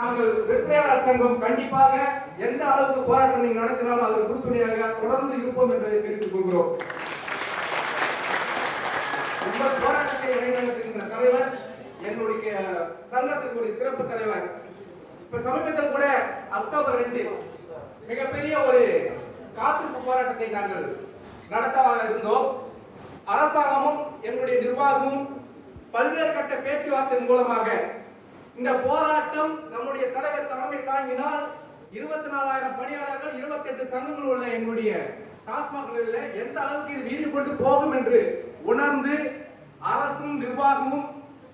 நாங்கள் வெற்றியாளர் சங்கம் கண்டிப்பாக எந்த அளவுக்கு போராட்டம் நீங்க நடத்தினாலும் அதற்கு உறுதுணையாக தொடர்ந்து இருப்போம் என்பதை தெரிவித்துக் கொள்கிறோம். உங்கள் போராட்டத்தை வழிநடத்துகின்ற தலைவர் என்னுடைய சங்கத்தினுடைய சிறப்பு தலைவர். இப்ப சமீபத்தில் கூட அக்டோபர் 2 மிகப்பெரிய ஒரு காத்திருப்பு போராட்டத்தை நாங்கள் நடத்தவாக இருந்தோம். அரசாங்கமும் எங்களுடைய நிர்வாகமும் பல்வேறு கட்ட பேச்சுவார்த்தையின் மூலமாக இந்த போராட்டம் நம்முடைய தலைவர் தலைமை தாங்கினால் 24,000 பணியாளர்கள் 28 சங்கங்கள் உள்ள எங்களுடைய டாஸ்மாக்களில் எந்த அளவுக்கு இது வீதி கொண்டு போகும் என்று உணர்ந்து அரசும் நிர்வாகமும்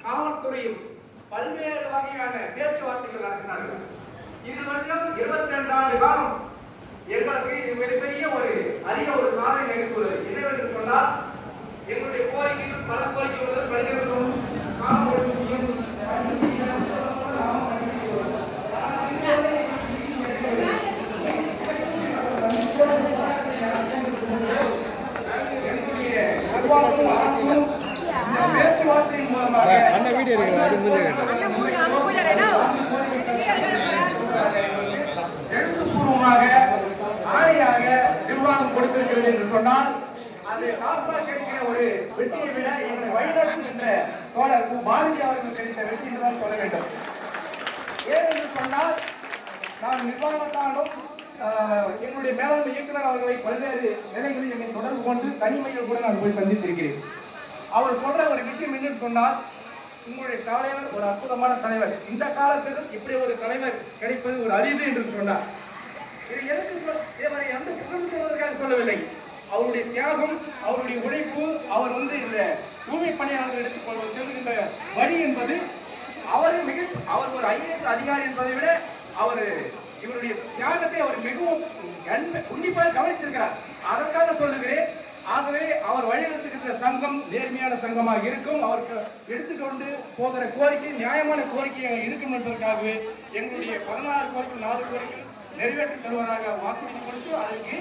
காவல்துறையும் பல்வேறு வகையான பேச்சுவார்த்தைகள் நடத்தினார்கள். இதில் மட்டும் 22 ஆண்டு காலம் எங்களுக்கு இது மிகப்பெரிய அரிய ஒரு சாதனை நிகழ்த்துள்ளது. என்னவென்று சொன்னால் எங்களுடைய கோரிக்கைகள் பல கோரிக்கைகள் பல்வேறு பேச்சுவார்த்தையின் மூலமாக எழுத்துப்பூர்வமாக ஆணையாக நிர்வாகம் கொடுத்திருக்கிறது என்று சொன்னால் அது டாஸ்மாக் கிடைக்கிற ஒரு வெற்றியை விட எங்களை வழிநடத்துகின்ற தோழர் பாரதி அவர்கள் கிடைத்த வெற்றி என்றுதான் சொல்ல வேண்டும். ஏனென்று சொன்னால் நான் நிர்வாகத்தாலும் எங்களுடைய மேலாண்மை இயக்குநர் அவர்களை பல்வேறு நிலைகளில் என்னை தொடர்பு கொண்டு தனிமையில் கூட நான் போய் சந்தித்திருக்கிறேன். அவர் சொல்ற ஒரு விஷயம் என்னன்னு சொன்னால், உங்களுடைய தலைவர் ஒரு அற்புதமான தலைவர், இந்த காலத்திலும் இப்படி ஒரு தலைவர் கிடைப்பது ஒரு அரிது என்று சொன்னார். இது எதுக்கு இவரை எந்த புகழ் சொல்வதற்காக சொல்லவில்லை. அவருடைய தியாகம், அவருடைய உழைப்பு, அவர் இந்த தூய்மை பணியாளர்கள் எடுத்துக்கொள்வது செல்கின்ற வழி என்பது அவர் ஒரு IAS அதிகாரி என்பதை விட இவருடைய தியாகத்தை அவர் மிகவும் உன்னிப்பாக கவனித்திருக்கிறார். அதற்காக சொல்லுகிறேன். ஆகவே அவர் வழிநடத்துகின்ற சங்கம் நேர்மையான சங்கமாக இருக்கும். அவருக்கு எடுத்துக்கொண்டு போகிற கோரிக்கை நியாயமான கோரிக்கையாக இருக்கும் என்பதற்காகவே எங்களுடைய 16 கோரிக்கை 4 கோரிக்கை நிறைவேற்றி தருவதாக வாக்குறுதி கொடுத்து அதற்கு